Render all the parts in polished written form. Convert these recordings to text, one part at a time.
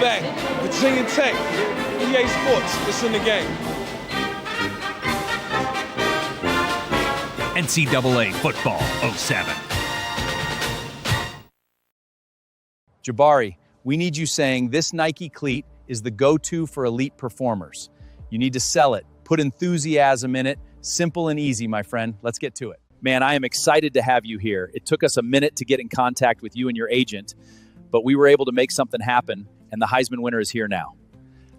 back. Virginia Tech, EA Sports, it's in the game. NCAA Football 07. Jabari, we need you saying this Nike cleat is the go-to for elite performers. You need to sell it, put enthusiasm in it. Simple and easy, my friend. Let's get to it. Man, I am excited to have you here. It took us a minute to get in contact with you and your agent, but we were able to make something happen, and the Heisman winner is here now.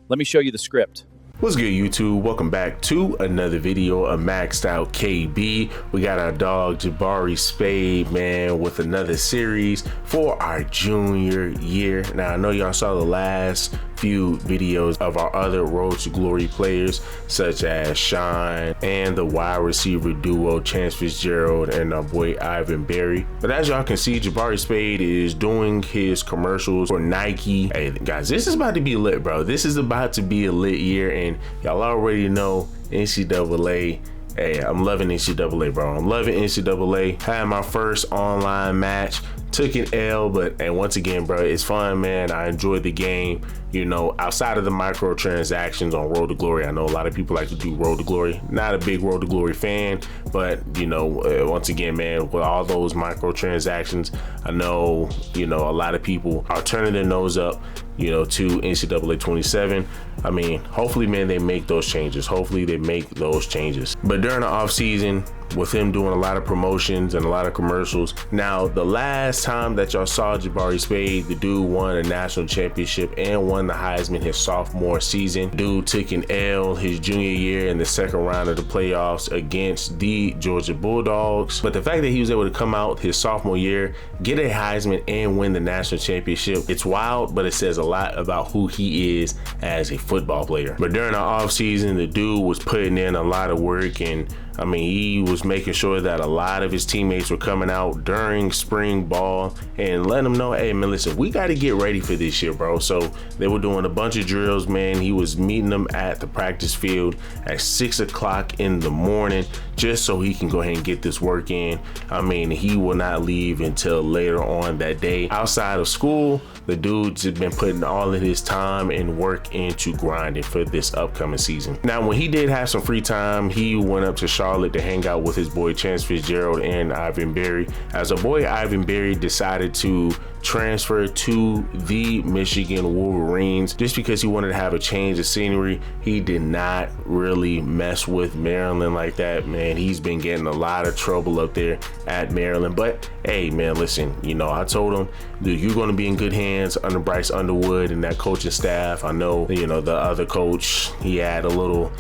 Let me show you the script. What's good, YouTube? Welcome back to another video of Maxed Out KB. We got our dog Jabari Spade, man, with another series for our junior year. Now, I know y'all saw the last few videos of our other Road to Glory players, such as Sean and the wide receiver duo Chance Fitzgerald and our boy Ivan Berry. But as y'all can see, Jabari Spade is doing his commercials for Nike. Hey, guys, this is about to be lit, bro. This is about to be a lit year, and y'all already know NCAA. Hey, I'm loving NCAA, bro. I'm loving NCAA. Had my first online match, took an L, and once again, bro, it's fun, man. I enjoyed the game. You know, outside of the microtransactions on Road to Glory, I know a lot of people like to do Road to Glory. Not a big Road to Glory fan, but you know, once again, man, with all those microtransactions, I know, you know, a lot of people are turning their nose up, you know, to NCAA 27. I mean, hopefully, man, they make those changes. Hopefully they make those changes. But during the off season, with him doing a lot of promotions and a lot of commercials. Now, the last time that y'all saw Jabari Spade, the dude won a national championship and won the Heisman his sophomore season. Dude took an L his junior year in the second round of the playoffs against the Georgia Bulldogs. But the fact that he was able to come out his sophomore year, get a Heisman and win the national championship, it's wild, but it says a lot about who he is as a football player. But during the off season, the dude was putting in a lot of work, and I mean, he was making sure that a lot of his teammates were coming out during spring ball and letting them know, hey, man, listen, we got to get ready for this year, bro. So they were doing a bunch of drills, man. He was meeting them at the practice field at 6 o'clock in the morning just so he can go ahead and get this work in. I mean, he will not leave until later on that day. Outside of school, the dude's been putting all of his time and work into grinding for this upcoming season. Now, when he did have some free time, he went up to Charlotte to hang out with his boy Chance Fitzgerald and Ivan Berry, as a boy Ivan Berry decided to transfer to the Michigan Wolverines just because he wanted to have a change of scenery. He did not really mess with Maryland like that, man. He's been getting a lot of trouble up there at Maryland, but hey, man, listen, you know, I told him, dude, you're going to be in good hands under Bryce Underwood and that coaching staff. I know, you know, the other coach, he had a little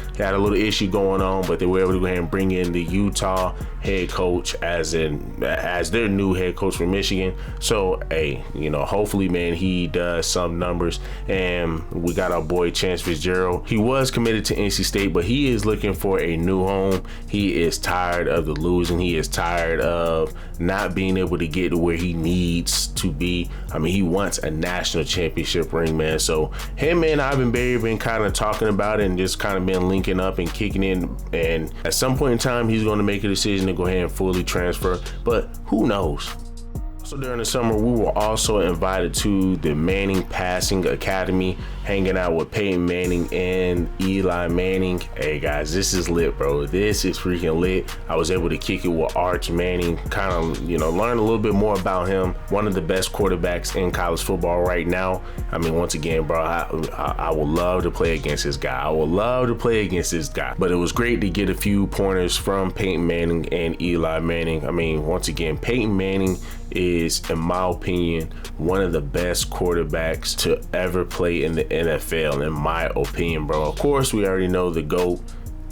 issue going on, but they were able to go ahead and bring in the Utah head coach as their new head coach for Michigan. So, hey, you know, hopefully, man, he does some numbers. And we got our boy Chance Fitzgerald. He was committed to NC State, but he is looking for a new home. He is tired of the losing. He is tired of not being able to get to where he needs to be. I mean, he wants a national championship ring, man. So him and Ivan Berry been kind of talking about it and just kind of been linking up and kicking in. And at some point in time, he's going to make a decision to go ahead and fully transfer, but who knows? So during the summer, we were also invited to the Manning Passing Academy, hanging out with Peyton Manning and Eli Manning. Hey guys, this is lit, bro. This is freaking lit. I was able to kick it with Arch Manning, kind of, you know, learn a little bit more about him. One of the best quarterbacks in college football right now. I mean, once again, bro, I would love to play against this guy. I would love to play against this guy. But it was great to get a few pointers from Peyton Manning and Eli Manning. I mean, once again, Peyton Manning is, in my opinion, one of the best quarterbacks to ever play in the NFL, in my opinion, bro. Of course, we already know the GOAT,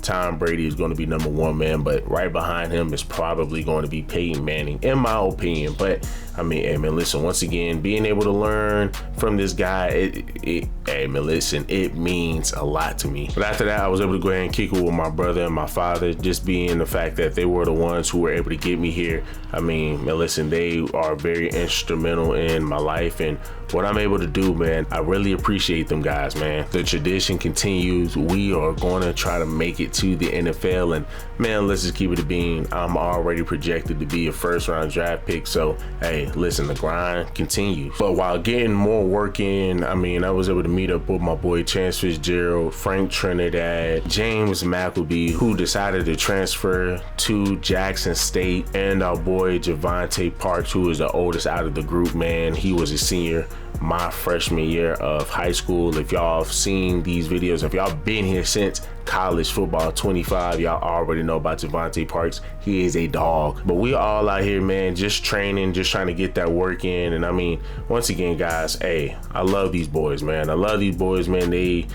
Tom Brady, is going to be number one, man, but right behind him is probably going to be Peyton Manning, in my opinion. But I mean, hey, man, listen, once again, being able to learn from this guy, hey, man, listen, it means a lot to me. But after that, I was able to go ahead and kick it with my brother and my father, just being the fact that they were the ones who were able to get me here. I mean, man, listen, they are very instrumental in my life and what I'm able to do, man. I really appreciate them guys, man. The tradition continues. We are going to try to make it to the NFL, and man, let's just keep it a bean. I'm already projected to be a first-round draft pick, so hey, hey, listen, the grind continues. But while getting more work in, I mean, I was able to meet up with my boy Chance Fitzgerald, Frank Trinidad, James McElby, who decided to transfer to Jackson State, and our boy Javante Parks, who is the oldest out of the group, man. He was a senior my freshman year of high school. If y'all have seen these videos, if y'all been here since college football 25, y'all already know about Javante Parks. He is a dog. But we all out here, man, just training, just trying to get that work in. And I mean, once again, guys, hey, I love these boys, man. I love these boys, man. They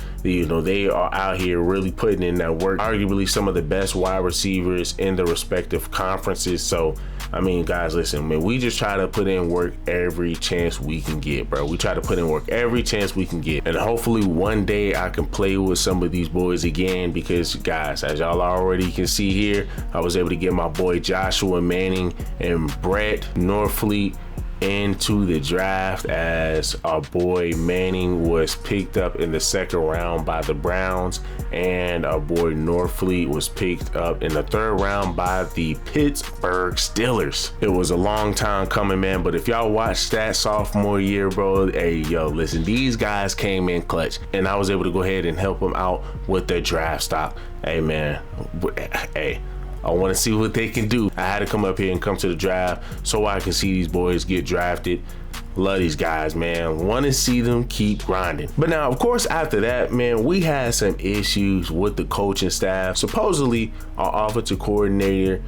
are out here really putting in that work. Arguably some of the best wide receivers in the respective conferences. So I mean, guys, listen, man, we just try to put in work every chance we can get, bro. We try to put in work every chance we can get. And hopefully one day I can play with some of these boys again, because, guys, as y'all already can see here, I was able to get my boy Joshua Manning and Brett Norfleet into the draft, as our boy Manning was picked up in the second round by the Browns, and our boy Norfleet was picked up in the third round by the Pittsburgh Steelers. It was a long time coming, man, but if y'all watched that sophomore year, bro, hey, yo, listen, these guys came in clutch, and I was able to go ahead and help them out with their draft stock. Hey, man, hey, I want to see what they can do. I had to come up here and come to the draft so I can see these boys get drafted. Love these guys, man. Want to see them keep grinding. But now, of course, after that, man, we had some issues with the coaching staff. Supposedly, our offensive coordinator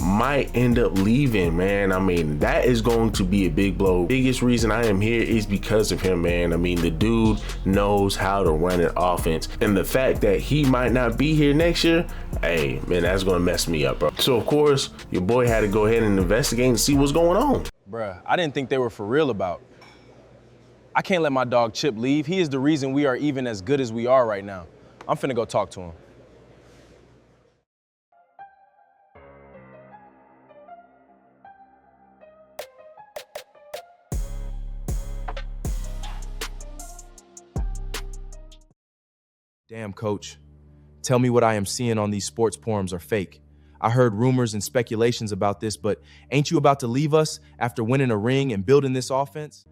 might end up leaving, man. I mean, that is going to be a big blow. Biggest reason I am here is because of him, man. I mean, the dude knows how to run an offense, and the fact that he might not be here next year, hey, man, that's gonna mess me up, bro. So of course, your boy had to go ahead and investigate and see what's going on. Bruh, I didn't think they were for real about. I can't let my dog Chip leave. He is the reason we are even as good as we are right now. I'm finna go talk to him. Damn, coach. Tell me what I am seeing on these sports forums are fake. I heard rumors and speculations about this, but ain't you about to leave us after winning a ring and building this offense?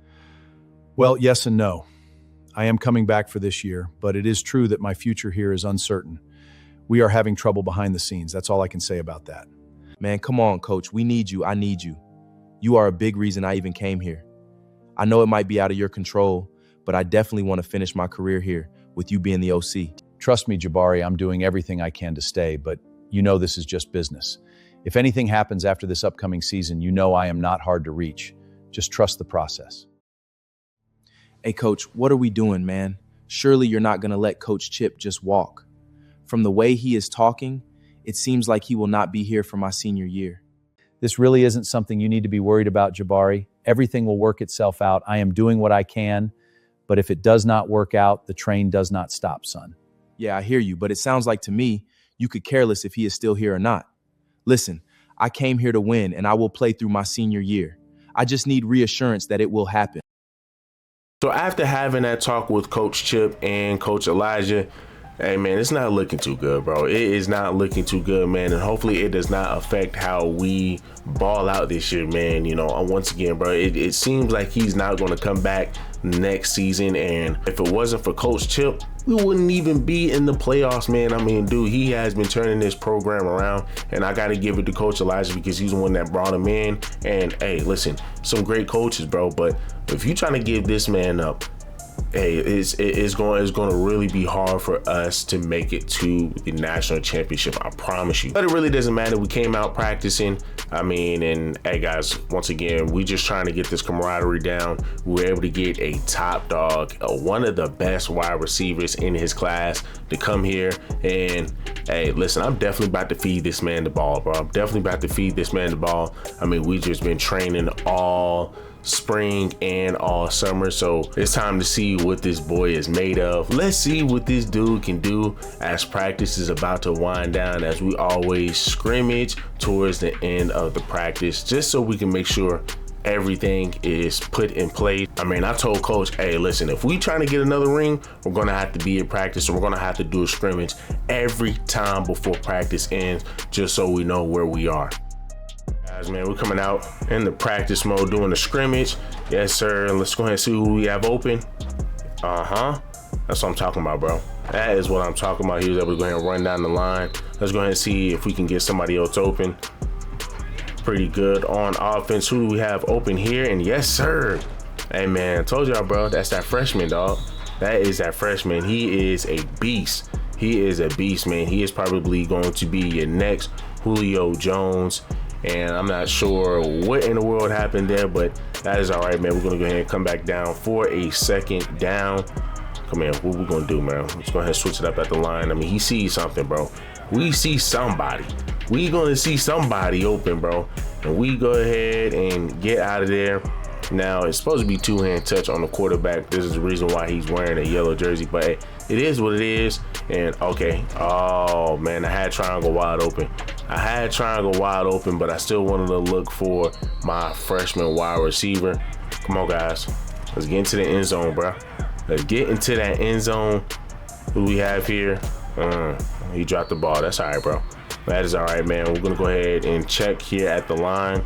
Well, yes and no. I am coming back for this year, but it is true that my future here is uncertain. We are having trouble behind the scenes. That's all I can say about that. Man, come on, coach. We need you. I need you. You are a big reason I even came here. I know it might be out of your control, but I definitely want to finish my career here with you being the OC. Trust me, Jabari, I'm doing everything I can to stay, but you know this is just business. If anything happens after this upcoming season, you know I am not hard to reach. Just trust the process. Hey, coach, what are we doing, man? Surely you're not going to let Coach Chip just walk. From the way he is talking, it seems like he will not be here for my senior year. This really isn't something you need to be worried about, Jabari. Everything will work itself out. I am doing what I can, but if it does not work out, the train does not stop, son. Yeah, I hear you, but it sounds like to me, you could care less if he is still here or not. Listen, I came here to win, and I will play through my senior year. I just need reassurance that it will happen. So after having that talk with Coach Chip and Coach Elijah, hey, man, it's not looking too good, bro. It is not looking too good, man. And hopefully it does not affect how we ball out this year, man. You know, once again, bro, it seems like he's not going to come back next season. And if it wasn't for Coach Chip, we wouldn't even be in the playoffs, man. I mean, dude, he has been turning this program around, and I got to give it to Coach Elijah because he's the one that brought him in. And hey, listen, some great coaches, bro. But if you're trying to give this man up, hey, it's going to really be hard for us to make it to the national championship. I promise you. But it really doesn't matter. We came out practicing. I mean, and hey, guys, once again, we just trying to get this camaraderie down. We were able to get a top dog, one of the best wide receivers in his class, to come here. And hey, listen, I'm definitely about to feed this man the ball, bro. I'm definitely about to feed this man the ball. I mean, we just been training all spring and all summer, so it's time to see what this boy is made of. Let's see what this dude can do as practice is about to wind down, as we always scrimmage towards the end of the practice, just so we can make sure everything is put in place. I mean, I told Coach, hey, listen, if we trying to get another ring, we're gonna have to be in practice, and we're gonna have to do a scrimmage every time before practice ends, just so we know where we are. Guys, man, we're coming out in the practice mode doing the scrimmage. Yes, sir. Let's go ahead and see who we have open. That's what I'm talking about, bro. That is what I'm talking about. He was able to go ahead and run down the line. Let's go ahead and see if we can get somebody else open. Pretty good on offense. Who do we have open here? And yes, sir. Hey, man, I told y'all, bro, that's that freshman, dog. That is that freshman. He is a beast. He is a beast, man. He is probably going to be your next Julio Jones. And I'm not sure what in the world happened there, but that is all right, man. We're going to go ahead and come back down for a second down. Come here, what we going to do, man? Let's go ahead and switch it up at the line. I mean, he sees something, bro. We see somebody. We going to see somebody open, bro. And we go ahead and get out of there. Now, it's supposed to be two-hand touch on the quarterback. This is the reason why he's wearing a yellow jersey. But hey, it is what it is. And, okay. Oh, man, I had triangle wide open. But I still wanted to look for my freshman wide receiver. Come on, guys. Let's get into the end zone, bro. Let's get into that end zone. Who do we have here? He dropped the ball. That's all right, bro. That is all right, man. We're going to go ahead and check here at the line.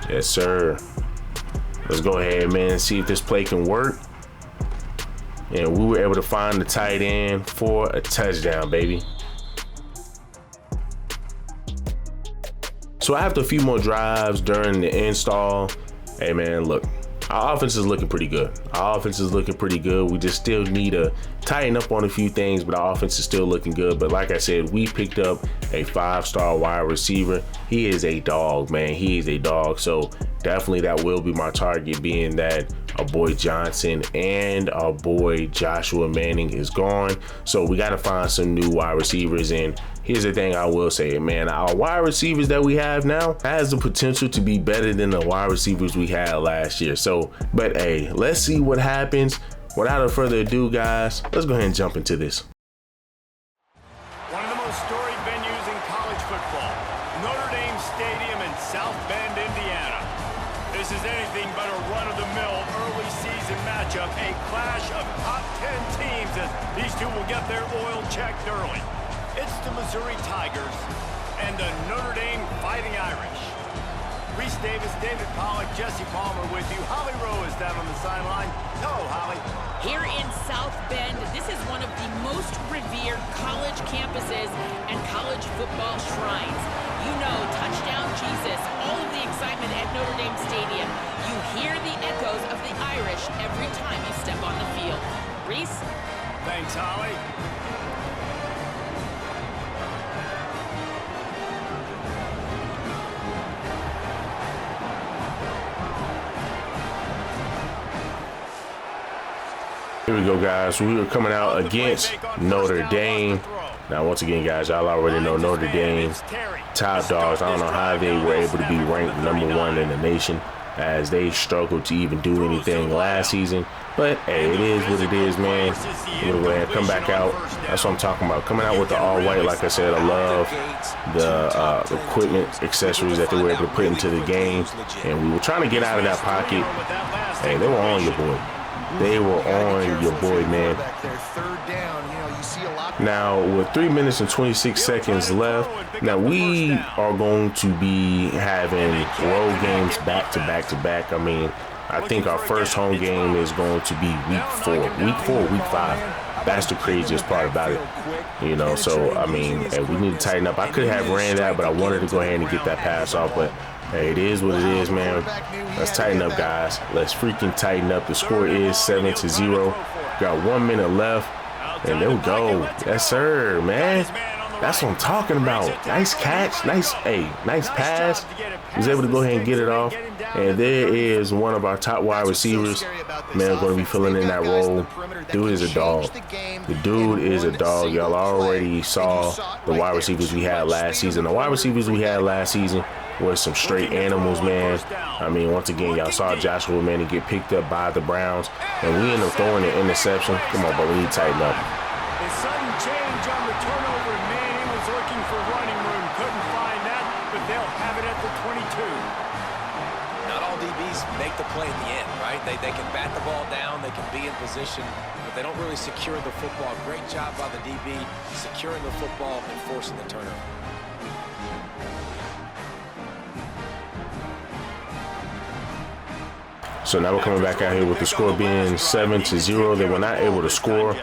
Yes, sir. Let's go ahead, man, and see if this play can work. And we were able to find the tight end for a touchdown, baby. So after a few more drives during the install, hey, man, look. Our offense is looking pretty good. We just still need to tighten up on a few things, but our offense is still looking good. But like I said, we picked up a 5-star wide receiver. He is a dog, man. He is a dog. So definitely that will be my target, being that our boy Johnson and our boy Joshua Manning is gone. So we got to find some new wide receivers. And here's the thing I will say, man, our wide receivers that we have now has the potential to be better than the wide receivers we had last year. So, but hey, let's see what happens. Without further ado, guys, let's go ahead and jump into this. One of the most storied venues in college football, Notre Dame Stadium in South Bend, Indiana. This is anything but a run-of-the-mill early season matchup, a clash of top 10 teams as these two will get their oil checked early. It's the Missouri Tigers and the Notre Dame Fighting Irish. Reese Davis, David Pollack, Jesse Palmer with you. Holly Rowe is down on the sideline. Hello, Holly. Here in South Bend, this is one of the most revered college campuses and college football shrines. You know, touchdown Jesus, all of the excitement at Notre Dame Stadium. You hear the echoes of the Irish every time you step on the field. Reese? Thanks, Holly. Here we go, guys. We are coming out against Notre Dame. Now, once again, guys, y'all already know Notre Dame top dogs. I don't know how they were able to be ranked #1 in the nation, as they struggled to even do anything last season. But hey, it is what it is, man. We're gonna go ahead and come back out. That's what I'm talking about. Coming out with the all white, like I said, I love the equipment, accessories that they were able to put into the game. And we were trying to get out of that pocket. Hey, they were on your boy. They were on your boy, man. Now, with 3 minutes and 26 seconds left, now we are going to be having road games back to back to back. I mean, I think our first home game is going to be week 4, week 5. That's the craziest part about it, you know. So, I mean, hey, we need to tighten up. I could have ran that, but I wanted to go ahead and get that pass off. But hey, it is what it is, man. Let's tighten up, guys. Let's freaking tighten up. The score is 7-0. Got 1 minute left. And there we go. Yes, sir, man. That's what I'm talking about. Nice catch. Nice pass. Was able to go ahead and get it off. And there is one of our top wide receivers. Man, going to be filling in that role. Dude is a dog. The dude is a dog. Y'all already saw the wide receivers we had last season. The wide receivers we had last season were some straight animals, man. I mean, once again, y'all saw Joshua Manning get picked up by the Browns, and we end up throwing an interception. Come on, but we need to tighten up. A sudden change on the turnover. Manning was looking for running room. Couldn't find that, but they'll have it at the 22. Not all DBs make the play at the end, right? They can bat the ball down, they can be in position, but they don't really secure the football. Great job by the DB securing the football and forcing the turnover. So now we're coming back out here with the score being 7-0. They were not able to score.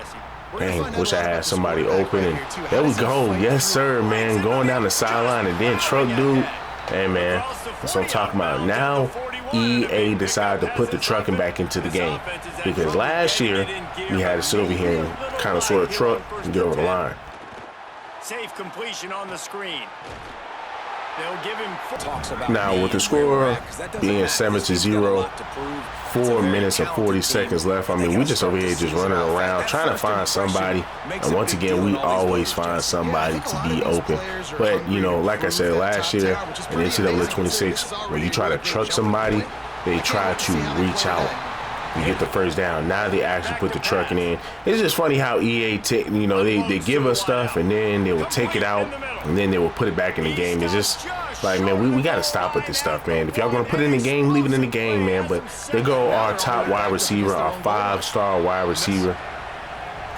Dang, wish I had somebody open. And there we go. Yes, sir, man. Going down the sideline and then truck dude. Hey, man, that's what I'm talking about. Now EA decided to put the trucking back into the game. Because last year, we had to sit over here and kind of sort of truck and get over the line. Safe completion on the screen. They'll give him now with the score being 7-0, 4 minutes and 40 seconds left. I mean, we just over here just running around trying to find somebody. And once again, we always find somebody to be open. But, you know, like I said, last year in NCAA 26, when you try to truck somebody, they try to reach out. You get the first down. Now they actually put the trucking in. It's just funny how EA, you know, they give us stuff and then they will take it out and then they will put it back in the game. It's just like, man, we got to stop with this stuff, man. If y'all going to put it in the game, leave it in the game, man. But they go our top wide receiver, our 5-star wide receiver,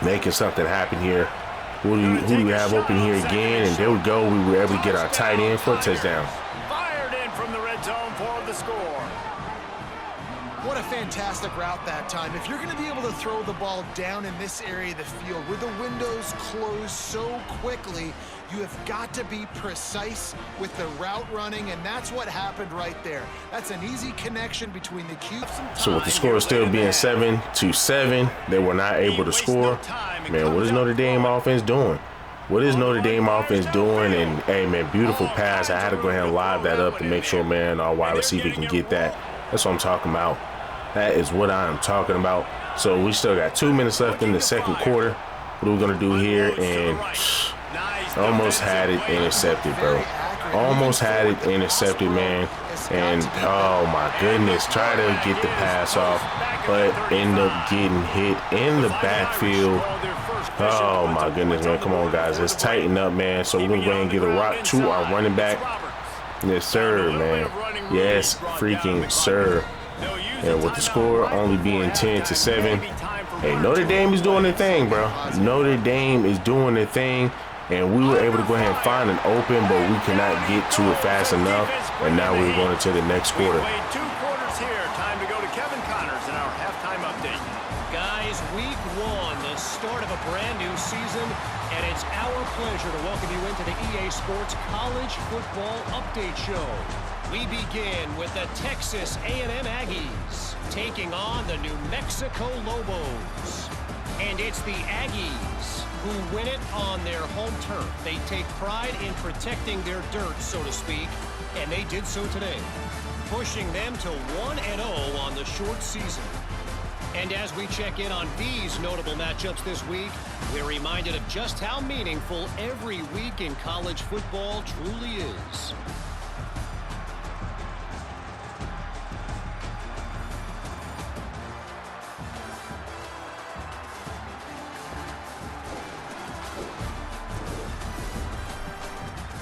making something happen here. Who do we have open here again? And there we go. We were able to get our tight end for a touchdown. fired in from the red zone for the score. What a fantastic route that time. If you're going to be able to throw the ball down in this area of the field where the windows close so quickly, you have got to be precise with the route running, and that's what happened right there. That's an easy connection between the cubes. So with the score still being 7-7, they were not able to score. Man, what is Notre Dame offense doing? What is Notre Dame offense doing? And, hey, man, beautiful pass. I had to go ahead and live that up to make sure, man, our wide receiver can get that. That's what I'm talking about. That is what I am talking about. So we still got 2 minutes left in the second quarter. What are we going to do here? And almost had it intercepted, bro. Almost had it intercepted, man. And, oh, my goodness, try to get the pass off, but end up getting hit in the backfield. Oh, my goodness, man. Come on, guys. Let's tighten up, man. So we're going to go ahead and get a rock to our running back. Yes, sir, man. Yes, freaking sir. And with the score only being 10-7, hey, Notre Dame is doing their thing, bro. Notre Dame is doing their thing, and we were able to go ahead and find an open, but we cannot get to it fast enough. And now we're going into the next quarter. 2 quarters here. Time to go to Kevin Connors in our halftime update. Guys, week 1, the start of a brand new season, and it's our pleasure to welcome you into the EA Sports College Football Update Show. We begin with the Texas A&M Aggies taking on the New Mexico Lobos. And it's the Aggies who win it on their home turf. They take pride in protecting their dirt, so to speak, and they did so today, pushing them to 1-0 on the short season. And as we check in on these notable matchups this week, we're reminded of just how meaningful every week in college football truly is.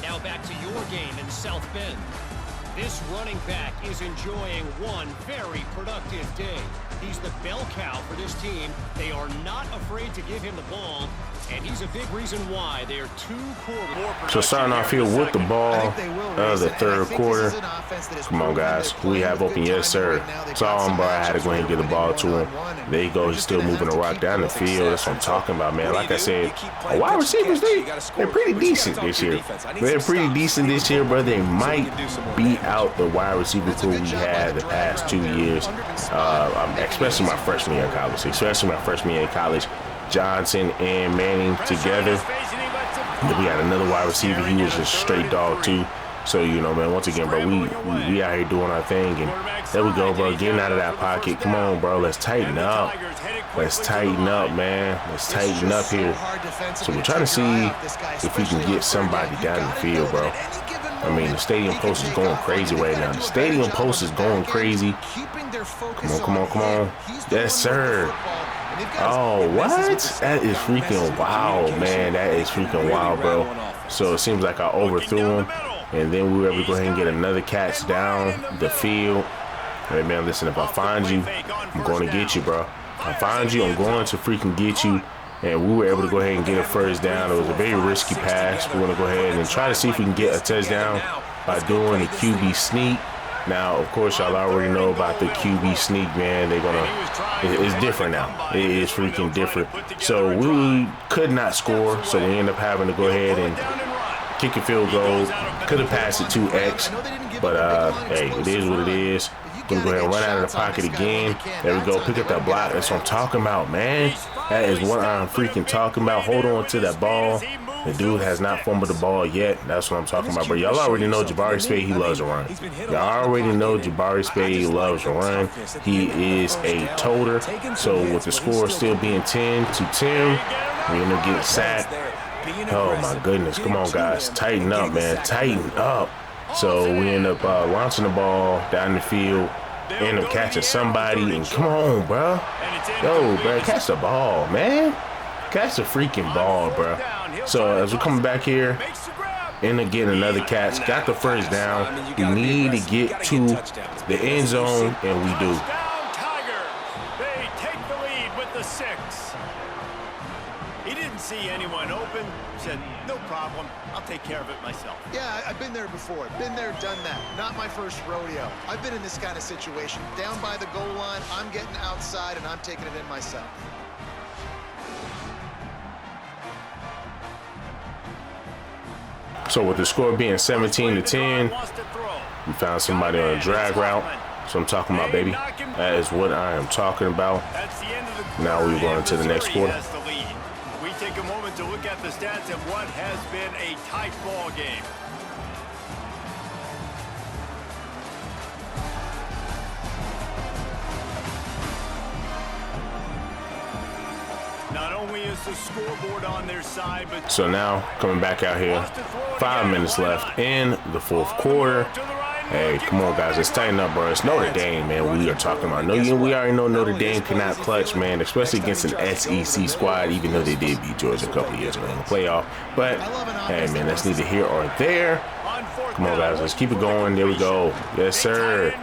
Now back to your game in South Bend. This running back is enjoying one very productive day. He's the bell cow for this team. They are not afraid to give him the ball, and he's a big reason why they are 2 quarters. So starting off here with the ball of the third quarter. Come on, guys. Who we have open? Yes, sir. Saw him, but I had to go ahead and get the ball to him. There you go. He's still moving the rock down the field. That's what I'm talking about, man. Like I said, wide receivers, they're pretty decent this year. They're pretty decent this year, but they might beat out the wide receiver crew we had the past 2 years, especially my freshman year in college. Johnson and Manning together. And then we had another wide receiver. He was just straight dog too. So, you know, man, once again, bro, we out here doing our thing. And there we go, bro, getting out of that pocket. Come on, bro, let's tighten up. Let's tighten up, man. Let's tighten up here. So we're trying to see if we can get somebody down the field, bro. I mean, the stadium post is going crazy right now. The stadium post is going crazy. Come on. Yes, sir. Oh, what? That is freaking wild, man. That is freaking wild, bro. So it seems like I overthrew him, and then we were able to go ahead and get another catch down the field. Hey, man, listen, if I find you, I'm going to get you, bro. If I find you, I'm going to freaking get you. And we were able to go ahead and get a first down. It was a very risky pass. We're going to go ahead and try to see if we can get a touchdown by doing the QB sneak. Now, of course, y'all already know about the QB sneak, man. It's different now. It is freaking different. So we could not score, so we end up having to go ahead and kick a field goal. Could have passed it to X, but hey, it is what it is. Gonna go ahead and run out of the pocket again. There we go. Pick up that block. That's what I'm talking about, man. That is what I'm freaking talking about. Hold on to that ball. The dude has not fumbled the ball yet. That's what I'm talking about, bro. Y'all already know Jabari Spade, he loves to run. Y'all already know Jabari Spade loves to run. He is a toter. So with the score still being 10-10, we end up getting sacked. Oh my goodness. Come on, guys. Tighten up, man. Tighten up. So we end up launching the ball down the field, end up catching somebody, and come on, bro. Yo, bro, catch the ball, man. Catch the freaking ball, bro. So as we're coming back here, end up getting another catch, got the first down. We need to get to the end zone, and we do. They take the lead with the 6. He didn't see anyone open. Said, no problem. I'll take care of it myself. Yeah, I've been there before. Been there, done that. Not my first rodeo. I've been in this kind of situation. Down by the goal line, I'm getting outside, and I'm taking it in myself. So with the score being 17-10, we found somebody on a drag route. So I'm talking about, baby. That is what I am talking about. Now we're going to the next quarter. We take a moment to look at the stats of what has been a tight ball game. Not only is the scoreboard on their side, but so now coming back out here, 5 minutes left in the fourth quarter. Hey, come on, guys, let's tighten up, bro. It's Notre Dame, man. We are talking about. We already know Notre Dame cannot clutch, man, especially against an SEC squad, even though they did beat Georgia a couple of years ago in the playoff. But hey, man, that's neither here or there. Come on, guys, let's keep it going. There we go. Yes, sir.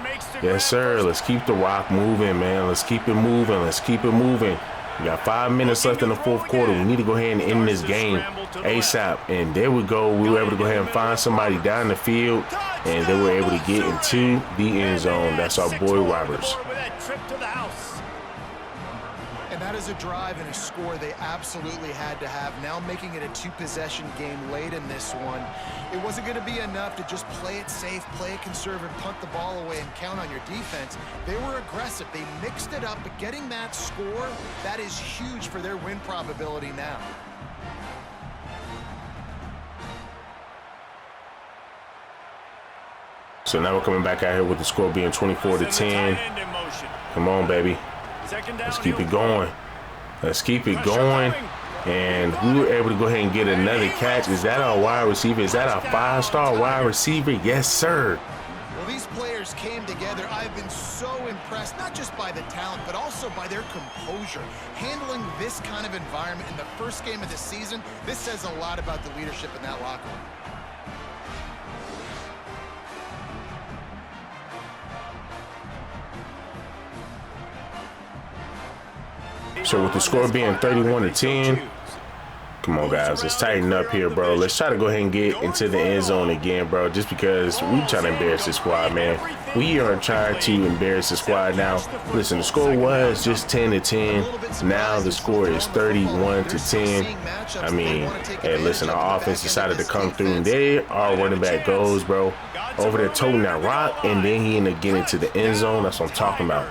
Yes, sir. Let's keep the rock moving, man. Let's keep it moving. Let's keep it moving. We got 5 minutes left in the fourth quarter. We need to go ahead and end this game ASAP. And there we go. We were able to go ahead and find somebody down the field, and they were able to get into the end zone. That's our boy Roberts. And that is a drive and a score they absolutely had to have. Now making it a 2-possession game late in this one. It wasn't going to be enough to just play it safe, play it conservative, punt the ball away, and count on your defense. They were aggressive. They mixed it up, but getting that score, that is huge for their win probability now. So now we're coming back out here with the score being 24-10. Come on, baby. Let's keep it going. Let's keep it going. And we were able to go ahead and get another catch. Is that our wide receiver? Is that our 5-star wide receiver? Yes, sir. Well, these players came together. I've been so impressed, not just by the talent, but also by their composure. Handling this kind of environment in the first game of the season, this says a lot about the leadership in that locker room. So with the score being 31-10, come on, guys, let's tighten up here, bro. Let's try to go ahead and get into the end zone again, bro, just because we trying to embarrass this squad, man. We are trying to embarrass the squad now. Listen, the score was just 10-10. Now the score is 31-10. I mean, hey, listen, our offense decided to come through, and there our running back goes, bro, over there toting that rock, and then he ended up getting to the end zone. That's what I'm talking about.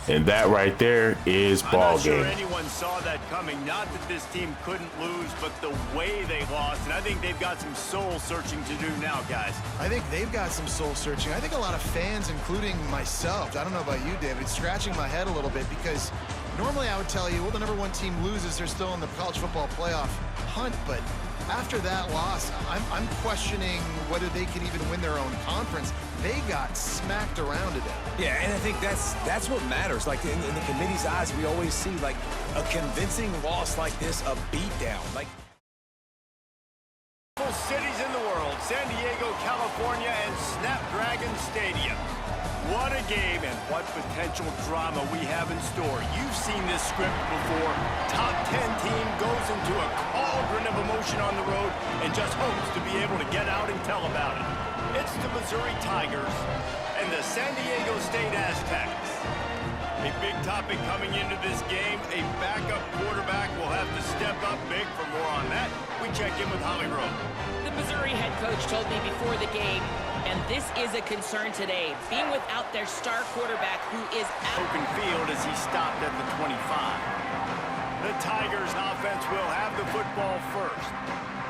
And that right there is ball game. I'm not sure anyone saw that coming. Not that this team couldn't lose, but the way they lost. And I think they've got some soul searching to do now, guys. I think they've got some soul searching. I think a lot of fans, including myself, I don't know about you, David, scratching my head a little bit, because normally I would tell you, well, the #1 team loses, they're still in the college football playoff hunt. But after that loss, I'm questioning whether they can even win their own conference. They got smacked around today. Yeah, and I think that's what matters. Like in the committee's eyes, we always see like a convincing loss like this, a beatdown. Like cities in the world, San Diego, California, and Snapdragon Stadium. What a game and what potential drama we have in store. You've seen this script before. Top 10 team goes into a cauldron of emotion on the road and just hopes to be able to get out and tell about it. It's the Missouri Tigers and the San Diego State Aztecs. A big topic coming into this game. A backup quarterback will have to step up big. For more on that, we check in with Holly Rowe. The Missouri head coach told me before the game, and this is a concern today, being without their star quarterback who is out. Open field as he stopped at the 25. The Tigers offense will have the football first.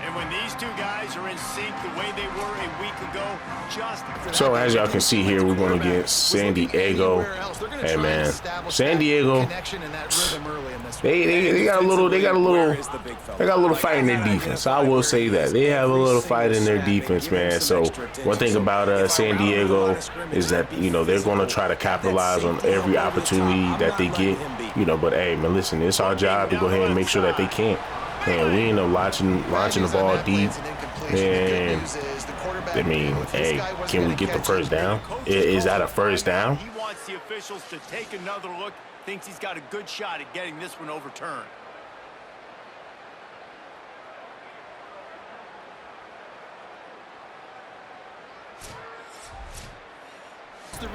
And when these two guys are in sync the way they were a week ago, so as y'all can see here, we're going against San Diego. Hey man, San Diego, they got a little fight in their defense. I will say that they have a little fight in their defense, man. So one thing about San Diego is that, you know, they're going to try to capitalize on every opportunity that they get, you know. But hey man, listen, it's our job to go ahead and make sure that they can't. Man, we end up launching the ball deep, and I mean, hey, can we get the first down? Is that a first down? He wants the officials to take another look. Thinks he's got a good shot at getting this one overturned.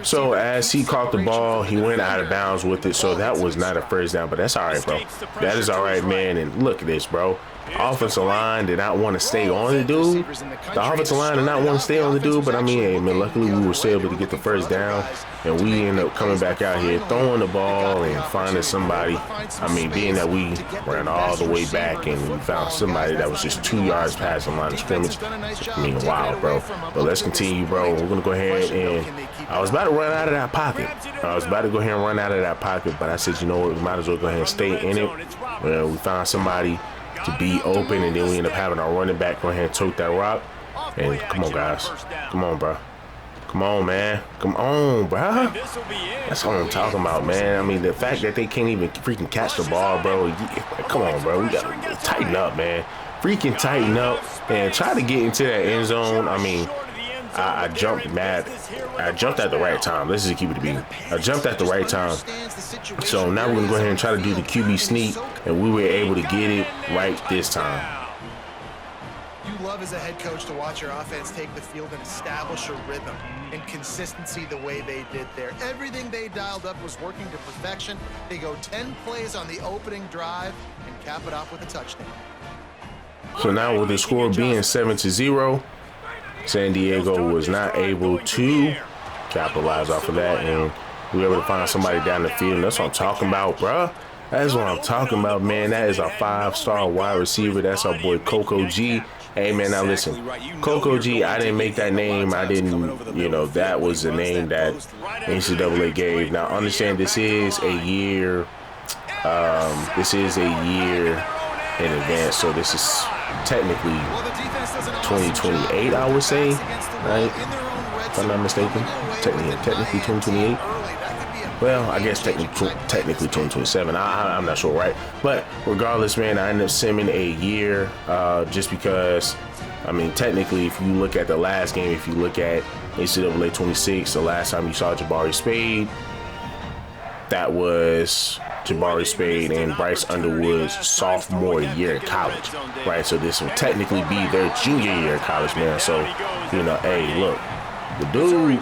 So as he caught the ball, he went out of bounds with it. So that was not a first down, but that's all right, bro. That is all right, man. And look at this, bro. Offensive line did not want to stay on the dude. The offensive line did not want to stay on the dude, but I mean, hey, man, luckily we were still able to get the first down, and we ended up coming back out here, throwing the ball and finding somebody. I mean, being that we ran all the way back and we found somebody that was just 2 yards past the line of scrimmage. I mean, wow, bro. But let's continue, bro. We're going to go ahead, and I was about to run out of that pocket. But I said, you know what, we might as well go ahead and stay in it. We found somebody to be open, and then we end up having our running back go ahead and tote that rock. And come on, guys. Come on, bro. Come on, man. Come on, bro. That's what I'm talking about, man. I mean, the fact that they can't even freaking catch the ball, bro. Come on, bro. We got to tighten up, man. Freaking tighten up and try to get into that end zone. I mean, I jumped mad. I jumped at the right time. Let's just keep it to be. I jumped at the right time. So now we're going to go ahead and try to do the QB sneak, and we were able to get it right this time. You love as a head coach to watch your offense take the field and establish a rhythm and consistency the way they did there. Everything they dialed up was working to perfection. They go 10 plays on the opening drive and cap it off with a touchdown. So now with the score being 7-0, San Diego was not able to capitalize off of that, and we were able to find somebody down the field. And that's what I'm talking about, bruh. That's what I'm talking about, man. That is our 5-star wide receiver. That's our boy Coco G. Hey, man, now listen. Coco G, I didn't make that name. I didn't, you know, that was the name that NCAA gave. Now, understand this is a year. This is a year in advance, so this is technically 2028, I would say, right? If I'm not mistaken, technically 2028. Well, I guess technically 2027. I'm not sure, right? But regardless, man, I ended up simming a year just because, I mean, technically, if you look at the last game, if you look at NCAA 26, the last time you saw Jabari Spade, that was Jabari Spade and Bryce Underwood's sophomore year in college, right? So this will technically be their junior year in college, man. So, you know, hey, look, the dude,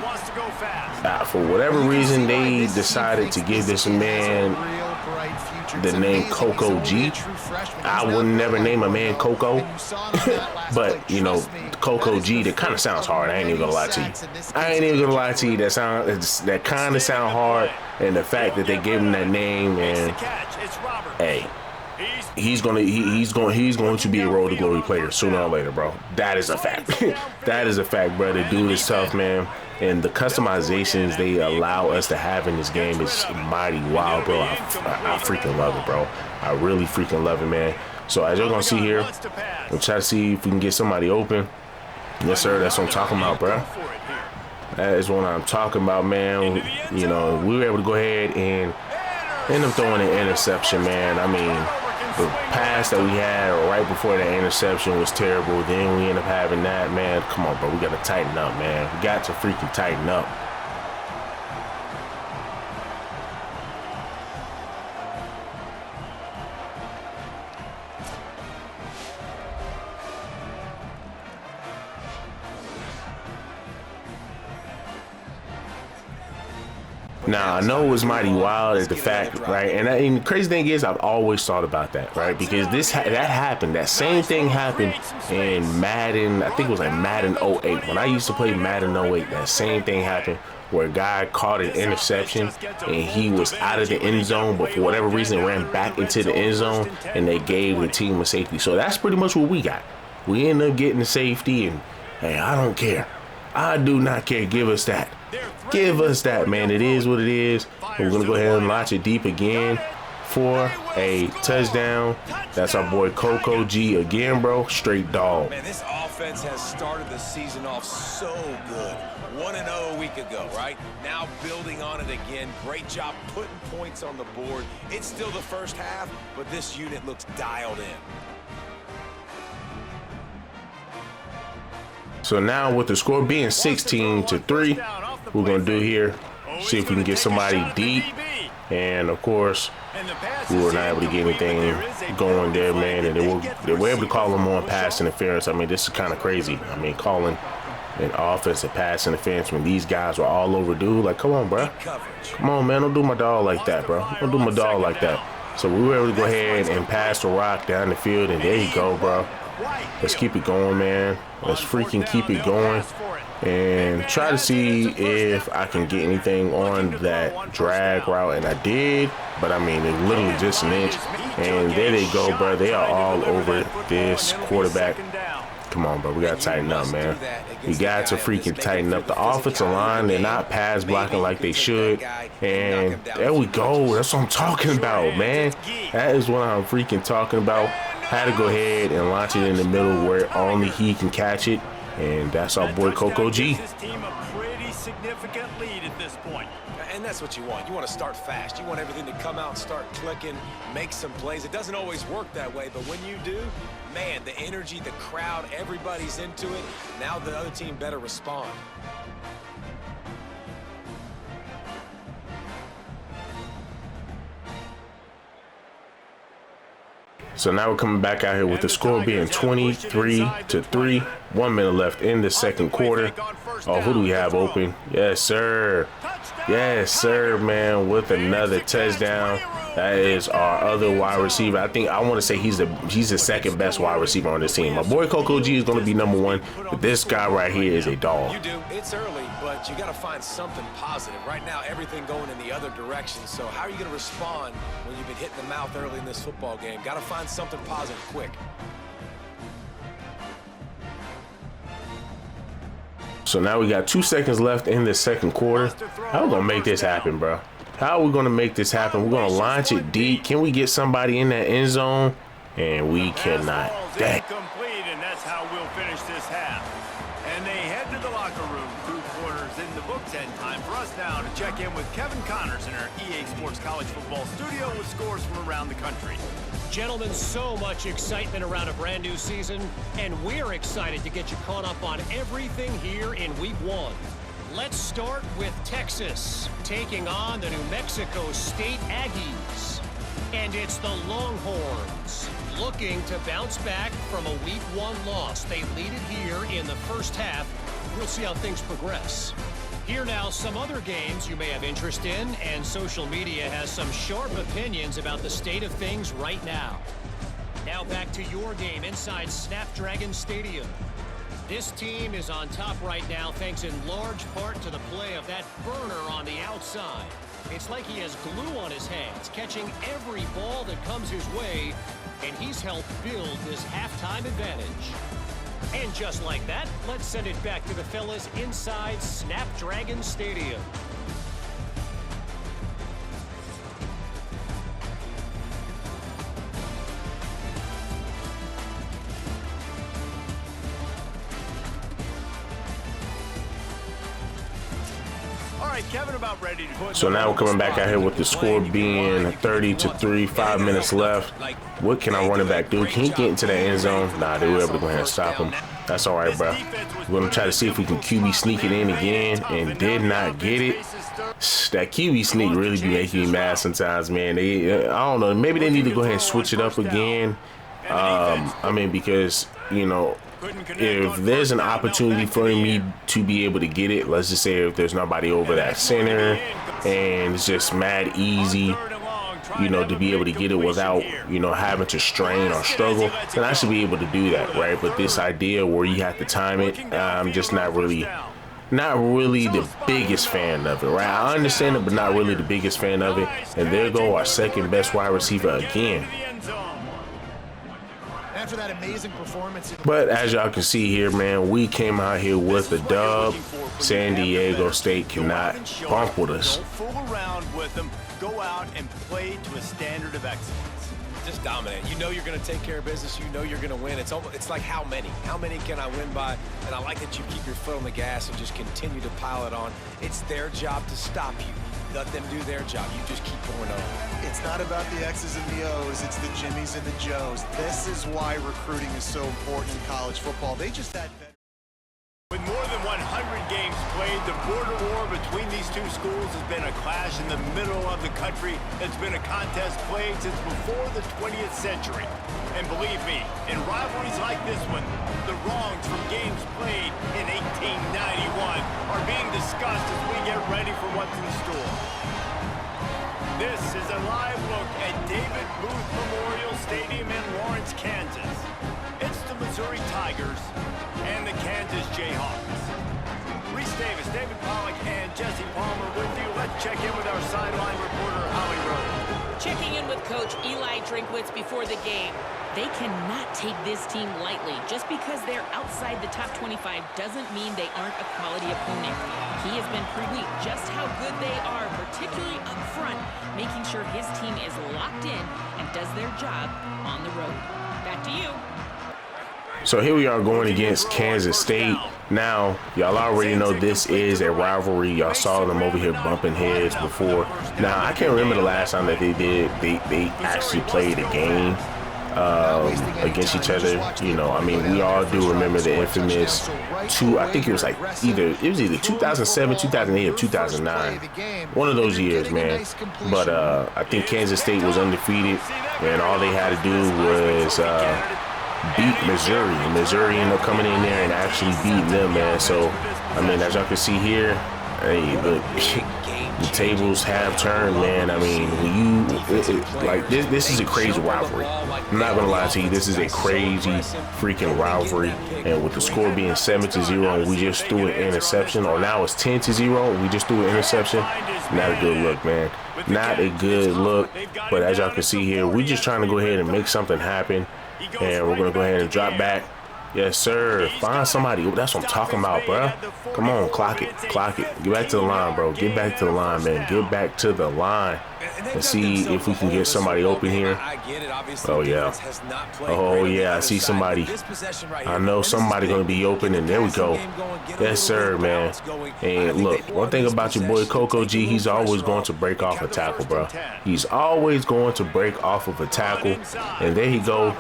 for whatever reason, they decided to give this man the name Coco G. I would never name a man Coco, but you know, Coco G, that kind of sounds hard. I ain't even gonna lie to you. That kind of sound hard, and the fact that they gave him that name, and hey, he's going to be a road to glory player sooner or later, bro. That is a fact. That is a fact, bro. The dude is tough, man. And the customizations they allow us to have in this game is mighty wild, bro. I freaking love it, bro. I really freaking love it, man. So as you're gonna see here, we'll try to see if we can get somebody open. Yes, sir. That's what I'm talking about, bro. That is what I'm talking about, man. You know, we were able to go ahead and end up throwing an interception, man. I mean, the pass that we had right before that interception was terrible. Then we end up having that, man. Come on, bro. We got to tighten up, man. We got to freaking tighten up. Now, I know it was mighty wild at the fact, right? And the crazy thing is, I've always thought about that, right? Because that happened. That same thing happened in Madden. I think it was like Madden 08. When I used to play Madden 08, that same thing happened where a guy caught an interception and he was out of the end zone, but for whatever reason ran back into the end zone and they gave the team a safety. So that's pretty much what we got. We ended up getting the safety, and hey, I don't care. I do not care. Give us that. Give us that, man. It is what it is. We're going to go ahead and launch it deep again for a touchdown. That's our boy Coco G again, bro. Straight dog. Man, this offense has started the season off so good. 1-0 a week ago, right? Now building on it again. Great job putting points on the board. It's still the first half, but this unit looks dialed in. So now with the score being 16-3, we're going to do here, see if we can get somebody deep. And of course, we were not able to get anything going there, man. And they were able to call them on pass interference. I mean, this is kind of crazy. I mean, calling an offensive pass interference when these guys were all over, dude. Like, come on, bro. Come on, man. Don't do my dog like that, bro. Don't do my dog like that. So we were able to go ahead and pass the rock down the field, and there you go, bro. Let's keep it going, man. Let's freaking keep it going and try to see if I can get anything on that drag route. And I did, but I mean, it's literally just an inch. And there they go, bro. They are all over this quarterback. Come on, bro. We got to tighten up, man. We got to freaking tighten up the offensive line. They're not pass blocking like they should. And there we go. That's what I'm talking about, man. That is what I'm freaking talking about. Had to go ahead and launch it in the middle where only he can catch it. And that's our boy Coco G. And that's what you want. You want to start fast. You want everything to come out and start clicking, make some plays. It doesn't always work that way, but when you do, man, the energy, the crowd, everybody's into it. Now the other team better respond. So now we're coming back out here with the score being 23-3. 1 minute left in the second quarter. Oh, who do we have open? Yes, sir. Yes, sir, man, with another touchdown. That is our other wide receiver. I want to say he's the second best wide receiver on this team. My boy Coco G is going to be number one, but this guy right here is a dog. You do. It's early, but you got to find something positive. Right now, everything going in the other direction. So how are you going to respond when you've been hit in the mouth early in this football game? Got to find something positive quick. So now we got 2 seconds left in the second quarter. How are we going to make this happen, bro? How are we going to make this happen? We're going to launch it deep. Can we get somebody in that end zone? And we cannot. Dang. And that's how we'll finish this half. And they head to the locker room. 2 quarters in the books, and time for us now to check in with Kevin Connors in our EA Sports College Football studio with scores from around the country. Gentlemen, so much excitement around a brand new season, and we're excited to get you caught up on everything here in Week 1. Let's start with Texas, taking on the New Mexico State Aggies. And it's the Longhorns, looking to bounce back from a Week 1 loss. They lead it here in the first half. We'll see how things progress. Here now, some other games you may have interest in, and social media has some sharp opinions about the state of things right now. Now back to your game inside Snapdragon Stadium. This team is on top right now thanks in large part to the play of that burner on the outside. It's like he has glue on his hands, catching every ball that comes his way, and he's helped build this halftime advantage. And just like that, let's send it back to the fellas inside Snapdragon Stadium. All right, Kevin, about ready to put. So now we're coming back out here with the score being 30-3, 5 minutes left. What can our running back do? Can he get into the end zone? Nah, they were able to go ahead and stop him. That's all right, bro. We're going to try to see if we can QB sneak it in again, and did not get it. That QB sneak really be making me mad sometimes, man. I don't know. Maybe they need to go ahead and switch it up again. I mean, because, you know, if there's an opportunity for me to be able to get it, let's just say if there's nobody over that center and it's just mad easy, you know, to be able to get it without, you know, having to strain or struggle, then I should be able to do that, right? But this idea where you have to time it, I'm just not really the biggest fan of it, right? I understand it, but not really the biggest fan of it. And there go our second best wide receiver again. After that amazing performance. But as y'all can see here, man, we came out here with the dub. San Diego State cannot bump with us. Don't fool around with them. Go out and play to a standard of excellence. Just dominate. You know you're going to take care of business. You know you're going to win. It's like how many? How many can I win by? And I like that you keep your foot on the gas and just continue to pile it on. It's their job to stop you. Let them do their job. You just keep going on. It's not about the X's and the O's. It's the Jimmies and the Joes. This is why recruiting is so important in college football. They just had better. With more than 100 games played, the border war between these two schools has been a clash in the middle of the country. It's been a contest played since before the 20th century. And believe me, in rivalries like this one, the wrongs from games played in 1891 are being discussed as we get ready for what's in store. This is a live look at David Booth Memorial Stadium in Lawrence, Kansas. It's the Missouri Tigers and the Kansas Jayhawks. Reese Davis, David Pollack, and Jesse Palmer with you. Let's check in with our sideline reporter, Holly Rose. Checking in with Coach Eli Drinkwitz before the game. They cannot take this team lightly. Just because they're outside the top 25 doesn't mean they aren't a quality opponent. He has been proving just how good they are, particularly up front, making sure his team is locked in and does their job on the road. Back to you. So here we are going against Kansas State. Now, y'all already know this is a rivalry. Y'all saw them over here bumping heads before. Now, I can't remember the last time that they actually played a game against each other. You know, I mean, we all do remember the infamous I think it was like either 2007, 2008, or 2009. One of those years, man. But I think Kansas State was undefeated, and all they had to do was beat Missouri. And Missouri ended up coming in there and actually beating them, man. So, I mean, as y'all can see here, hey, look, the tables have turned, man. I mean, when like this is a crazy rivalry. I'm not gonna lie to you, this is a crazy freaking rivalry. And with the score being 7-0, and we just threw an interception, or now it's 10-0, and we just threw an interception. Not a good look, man. Not a good look. But as y'all can see here, we're just trying to go ahead and make something happen. And we're going to go ahead and drop back. Yes, sir. Find somebody. That's what I'm talking about, bro. Come on, clock it. Clock it. Get back to the line, bro. Get back to the line, man. Get back to the line. And see if we can get somebody open here. Oh, yeah. Oh, yeah. I see somebody. I know somebody going to be open, and there we go. Yes, sir, man. And look, one thing about your boy Coco G, he's always going to break off a tackle, bro. He's always going to break off of a tackle. And there he go.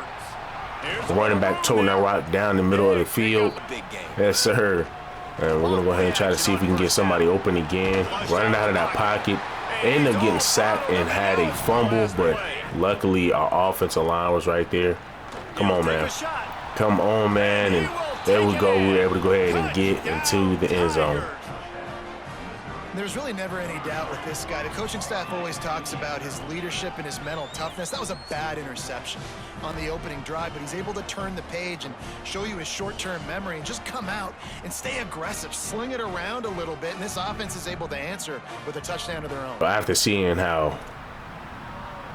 Running back, toting that rock down the middle of the field. Yes, sir. And we're going to go ahead and try to see if we can get somebody open again. Running out of that pocket. Ended up getting sacked and had a fumble, but luckily our offensive line was right there. Come on, man. Come on, man. And there we go. We were able to go ahead and get into the end zone. There's really never any doubt with this guy. The coaching staff always talks about his leadership and his mental toughness. That was a bad interception on the opening drive, but he's able to turn the page and show you his short-term memory and just come out and stay aggressive, sling it around a little bit, and this offense is able to answer with a touchdown of their own. After seeing how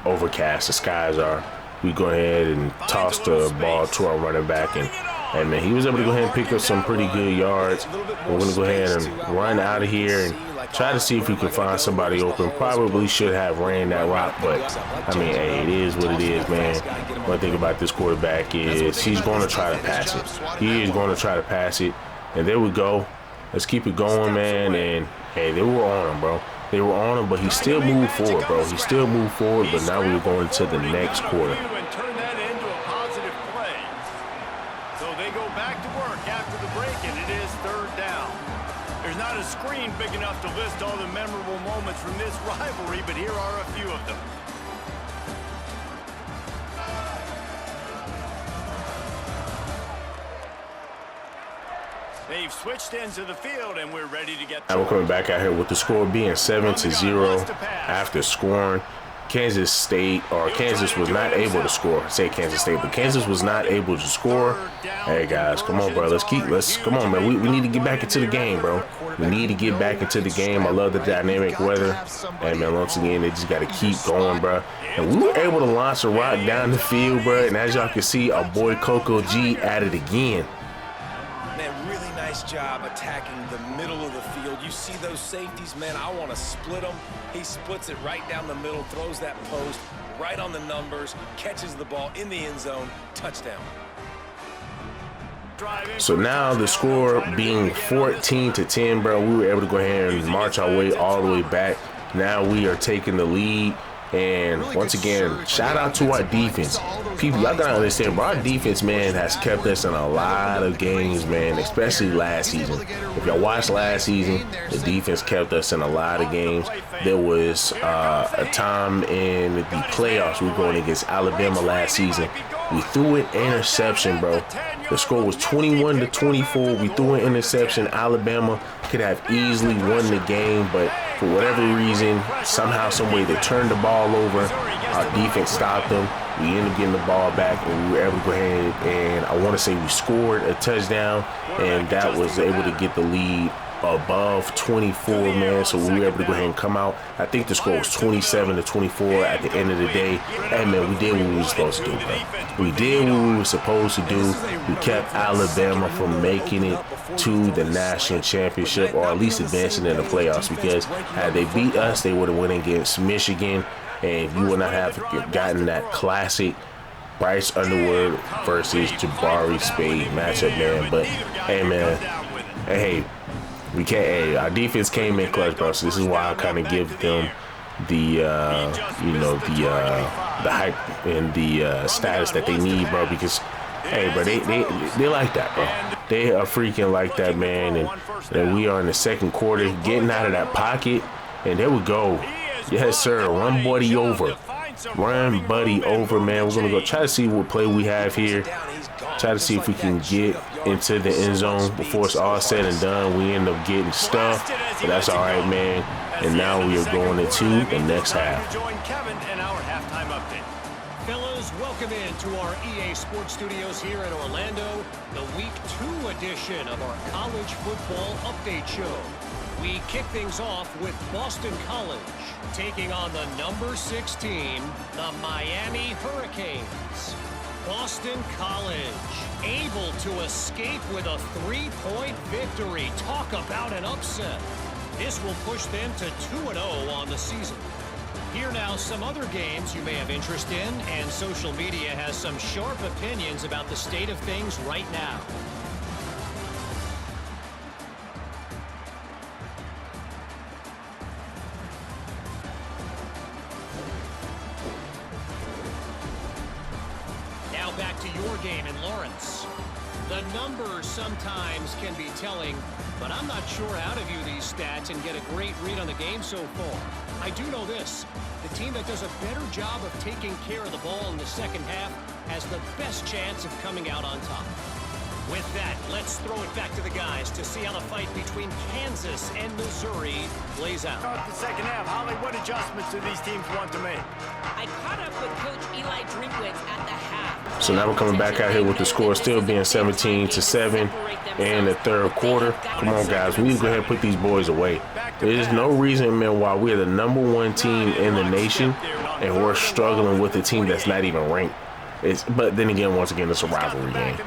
overcast the skies are, we go ahead and toss the ball to our running back, and man, he was able to go ahead and pick up some pretty good yards. We're going to go ahead and run out of here and try to see if we can find somebody open. Probably should have ran that route, but I mean, hey, it is what it is, man. One thing about this quarterback is he's going to try to pass it. He is going to try to pass it. And there we go. Let's keep it going, man. And hey, they were on him, bro. They were on him, but he still moved forward, bro. He still moved forward, but now we're going to the next quarter. Screen big enough to list all the memorable moments from this rivalry, but here are a few of them. They've switched ends of the field, and we're ready to get. Now we're coming back out here with the score being 7-0 after scoring. Kansas State, or Kansas was not able to score. I say Kansas State, but Kansas was not able to score. Hey guys, come on, bro. Come on, man. We need to get back into the game, bro. We need to get back into the game. I love the dynamic weather. Hey man, once again, they just got to keep going, bro. And we were able to launch a rock down the field, bro. And as y'all can see, our boy Coco G at it again. Man, really nice job attacking the middle of the field. You see those safeties, man, I want to split them. He splits it right down the middle, throws that post right on the numbers, catches the ball in the end zone, touchdown. So now the score being 14-10, bro, we were able to go ahead and march our way all the way back. Now we are taking the lead. And once again, shout out to our defense. People, y'all gotta understand, bro, our defense, man, has kept us in a lot of games, man, especially last season. If y'all watched last season, the defense kept us in a lot of games. There was a time in the playoffs, we were going against Alabama last season. We threw an interception, bro. The score was 21-24. We threw an interception. Alabama could have easily won the game, but for whatever reason, somehow, some way, they turned the ball over. Our defense stopped them. We ended up getting the ball back, and we were able to go ahead and I want to say we scored a touchdown, and that was able to get the lead above 24, man. So we were able to go ahead and come out. I think the score was 27-24 at the end of the day. Hey man, we did what we were supposed to do, bro. We did what we were supposed to do. We kept Alabama from making it to the national championship, or at least advancing in the playoffs, because had they beat us, they would have went against Michigan, and you would not have gotten that classic Bryce Underwood versus Jabari Spade matchup, man. But hey man, hey, we can't. Hey, our defense came in clutch, bro. So this is why I kind of give them the the hype and the status that they need, bro. Because hey, bro, they like that, bro. They are freaking like that, man. And we are in the second quarter, getting out of that pocket, and there we go. Yes, sir. Run buddy over. Run buddy over, man. We're gonna go try to see what play we have here. Try to see if we can get into the end zone before it's all said and done. We end up getting stuffed, but that's all right, man. And now we are going into the next half. Join Kevin in our halftime update. Fellas, welcome into our EA Sports Studios here in Orlando, the Week 2 edition of our College Football Update Show. We kick things off with Boston College, taking on the number 6 team, the Miami Hurricanes. Boston College, able to escape with a 3-point victory. Talk about an upset. This will push them to 2-0 on the season. Here now, some other games you may have interest in, and social media has some sharp opinions about the state of things right now. Back to your game in Lawrence. The numbers sometimes can be telling, but I'm not sure how to view these stats and get a great read on the game so far. I do know this: the team that does a better job of taking care of the ball in the second half has the best chance of coming out on top. With that, let's throw it back to the guys to see how the fight between Kansas and Missouri plays out. Start the second half. Holly, what adjustments do these teams want to make? I caught up with Coach Eli Drinkwitz at the half. So now we're coming back out here with the score still being 17-7 in the third quarter. Come on, guys. We need to go ahead and put these boys away. There's no reason, man, why we're the number 1 team in the nation and we're struggling with a team that's not even ranked. But then again, once again, it's a rivalry game.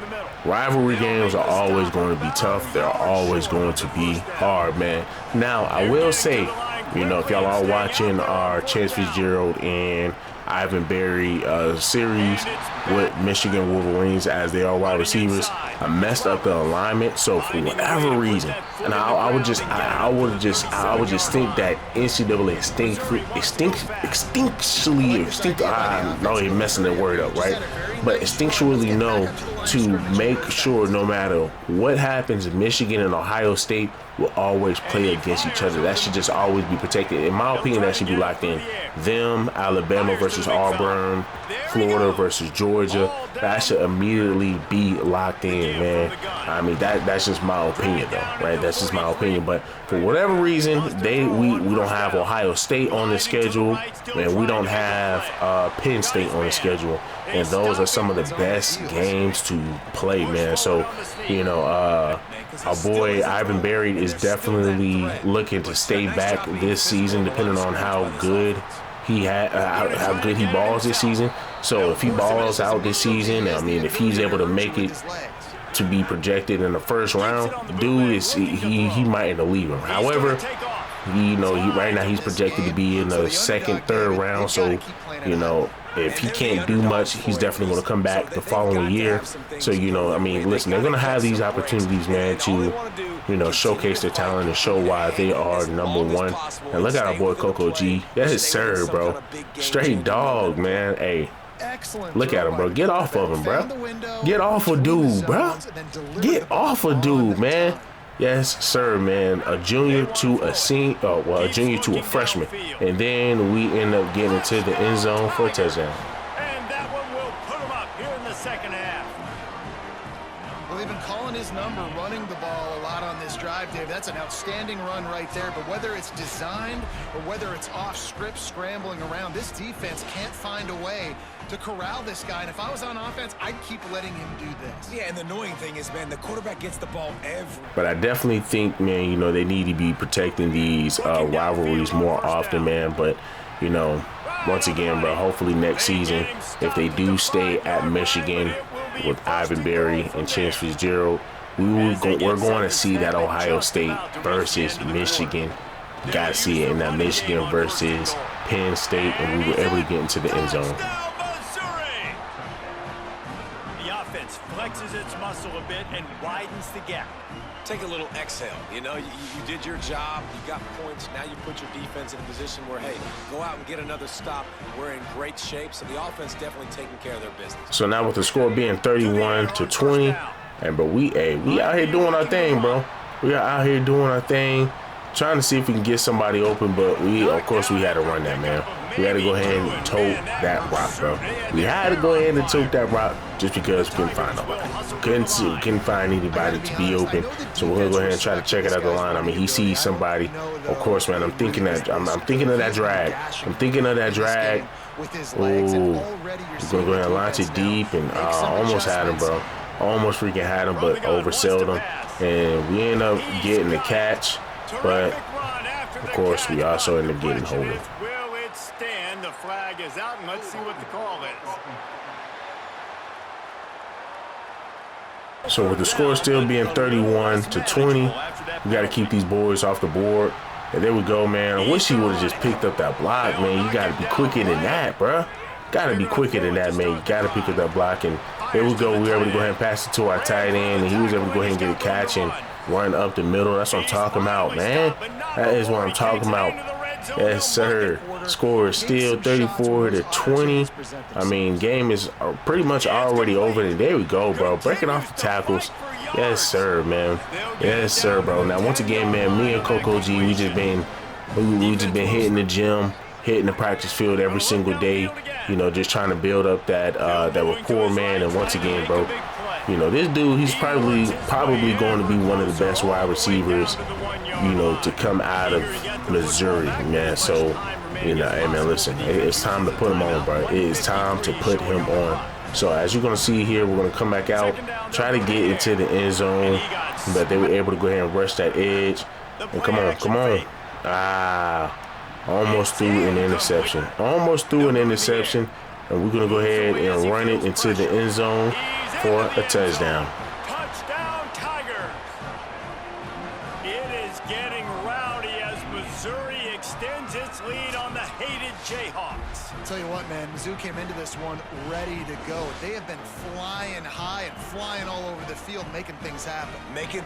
Rivalry games are always going to be tough. They're always going to be hard, man. Now, I will say, you know, if y'all are watching our Chance Fitzgerald and Ivan Berry series with Michigan Wolverines as they are wide receivers, I messed up the alignment. So for whatever reason, and I would just think that NCAA I know you're messing that word up, right? But instinctually know to make sure no matter what happens, Michigan and Ohio State will always play against each other. That should just always be protected. In my opinion, that should be locked in. Them, Alabama versus Auburn, Florida versus Georgia. That should immediately be locked in, man. I mean, that's just my opinion, though, right? That's just my opinion. But for whatever reason, we don't have Ohio State on the schedule, and we don't have Penn State on the schedule. And those are some of the best games to play, man. So, you know, our boy Ivan Berry is definitely looking to stay back this season, depending on how good how good he balls this season. So if he balls out this season, I mean, if he's able to make it to be projected in the first round, dude is he might end up leaving. However, right now he's projected to be in the second, third round. So, you know, if he can't do much, he's definitely going to come back the following year. So, you know, I mean, listen, they're going to have these opportunities, man, to, you know, showcase their talent and show why they are number one. And look at our boy Coco G. That's his serve, bro. Straight dog, man. Hey, look at him, bro. Get off of him, bro. Get off of dude, bro. Get off of dude, man. Yes, sir, man. A junior to a senior, a junior to a freshman. And then we end up getting into the end zone for a touchdown. And that one will put him up here in the second half. Well, they've been calling his number, running the ball a lot on this drive, Dave. That's an outstanding run right there. But whether it's designed or whether it's off script, scrambling around, this defense can't find a way to corral this guy. And if I was on offense, I'd keep letting him do this. Yeah, and the annoying thing is, man, the quarterback gets the ball every. But I definitely think, man, you know, they need to be protecting these rivalries more often, man. But, you know, once again, bro, hopefully next season, if they do stay at Michigan with Ivan Berry and Chance Fitzgerald, we're going to see that Ohio State versus Michigan. You got to see it in that Michigan versus Penn State, and we were able to get into the end zone. Flexes its muscle a bit and widens the gap. Take a little exhale. You know, you did your job. You got points. Now you put your defense in a position where, hey, go out and get another stop. We're in great shape. So the offense definitely taking care of their business. So now with the score being 31-20, but we out here doing our thing, bro. We are out here doing our thing, trying to see if we can get somebody open. But of course, we had to run that, man. We had to go ahead and tote that rock, bro. We had to go ahead and tote that rock just because we couldn't find nobody. Couldn't find anybody to be open. So we're gonna go ahead and try to check it out the line. I mean, he sees somebody. Of course, man. I'm thinking of that drag. I'm thinking of that drag. Ooh, we're gonna go ahead and launch it deep, and almost had him, bro. Almost freaking had him, but oversold him, and we end up getting the catch. But of course, we also end up getting hold of. The flag is out, and let's see what the call is. So with the score still being 31-20, we got to keep these boys off the board. And there we go, man. I wish he would have just picked up that block, man. You got to be quicker than that, bro. Got to be quicker than that, man. You got to pick up that block. And there we go. We were able to go ahead and pass it to our tight end, and he was able to go ahead and get a catch and run up the middle. That's what I'm talking about, man. That is what I'm talking about. Yes, sir. Score is still 34-20. I mean, game is pretty much already over. And there we go, bro. Breaking off the tackles. Yes, sir, man. Yes, sir, bro. Now, once again, man, me and Coco G, we just been hitting the gym, hitting the practice field every single day. You know, just trying to build up that rapport, man. And once again, bro, you know, this dude, he's probably going to be one of the best wide receivers, you know, to come out of Missouri, man. So, you know, hey, man, listen, it's time to put him on, bro. It is time to put him on. So as you're going to see here, we're going to come back out, try to get into the end zone, but they were able to go ahead and rush that edge. And come on. Almost threw an interception. And we're going to go ahead and run it into the end zone for a touchdown. Touchdown, Tigers. It is getting rowdy as Missouri extends its lead on the hated Jayhawks. I'll tell you what, man, Mizzou came into this one ready to go. They have been flying high and flying all over the field, making things happen. Making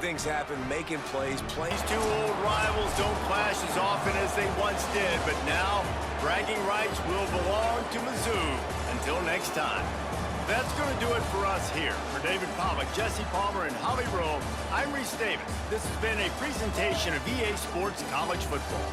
plays. These two old rivals don't clash as often as they once did, but now bragging rights will belong to Mizzou. Until next time. That's going to do it for us here. For David Pollack, Jesse Palmer, and Holly Rowe, I'm Reese Davis. This has been a presentation of EA Sports College Football.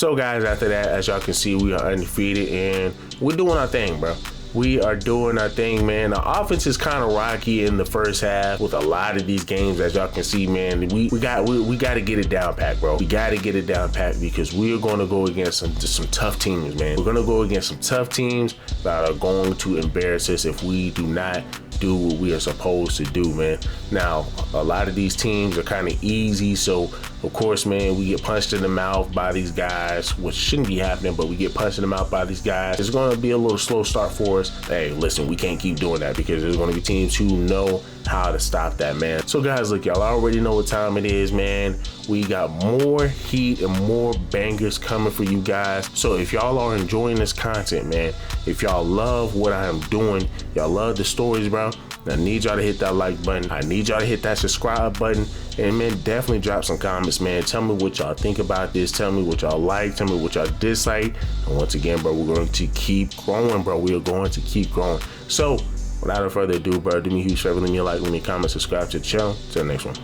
So guys, after that, as y'all can see, we are undefeated and we're doing our thing, bro. We are doing our thing, man. The offense is kind of rocky in the first half with a lot of these games, as y'all can see, man. We got to get it down pat, bro. We got to get it down pat because we are going to go against some tough teams, man. We're going to go against some tough teams that are going to embarrass us if we do not do what we are supposed to do, man. Now, a lot of these teams are kind of easy, so of course, man, we get punched in the mouth by these guys, which shouldn't be happening, but we get punched in the mouth by these guys. It's going to be a little slow start for us. Hey, listen, we can't keep doing that because there's going to be teams who know how to stop that, man. So guys, look, y'all already know what time it is, man. We got more heat and more bangers coming for you guys. So if y'all are enjoying this content, man, if y'all love what I am doing, y'all love the stories, bro, I need y'all to hit that like button. I need y'all to hit that subscribe button. And man, definitely drop some comments, man. Tell me what y'all think about this. Tell me what y'all like. Tell me what y'all dislike. And once again, bro, we're going to keep growing, bro. We are going to keep growing. So without further ado, bro, do me a huge favor. Leave me a like, leave me a comment, subscribe to the channel. Till the next one.